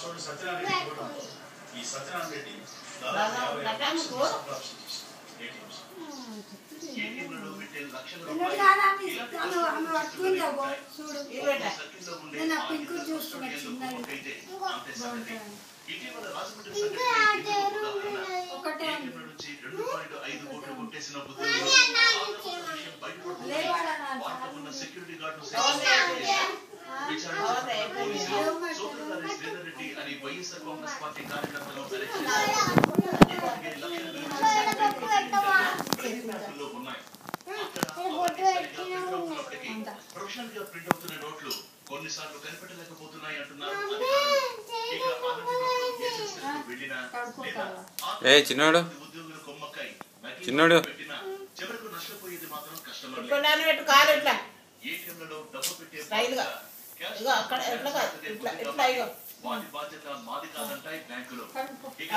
సోదరుడు సత్యనారాయణ రెడ్డి కూడా ఉన్నారు. ఈ సత్యనారాయణ రెడ్డి దాదాపు 50 ఆప్షన్ చేశారు. ఏటీఎంలలో పెట్టే లక్షల ఇటీవల రాజమండ్రి నుంచి 2.5 కోట్లు కొట్టేసిన విషయం బయటపడుతుంది. వాటిలో ఉన్న సెక్యూరిటీ గార్డు సోదరుగారి శ్రీధర్ రెడ్డి అని వైఎస్ఆర్ కాంగ్రెస్ పార్టీ కార్యకర్తలు ఉన్నాయి. ప్రొఫెషనల్ గా ప్రింట్ అవుతున్న నోట్లు కొన్నిసార్లు కనిపెట్టలేకపోతున్నాయి అంటున్నారు. ఉద్యోగులు కొమ్మక్కాయి పెట్టిన చివరకు నష్టపోయేది మాత్రం కస్టమర్. ఏటీఎంలలో డబ్బు పెట్టే వాటి బాధ్యత మాది కాదంటాయి బ్యాంకులు. ఇక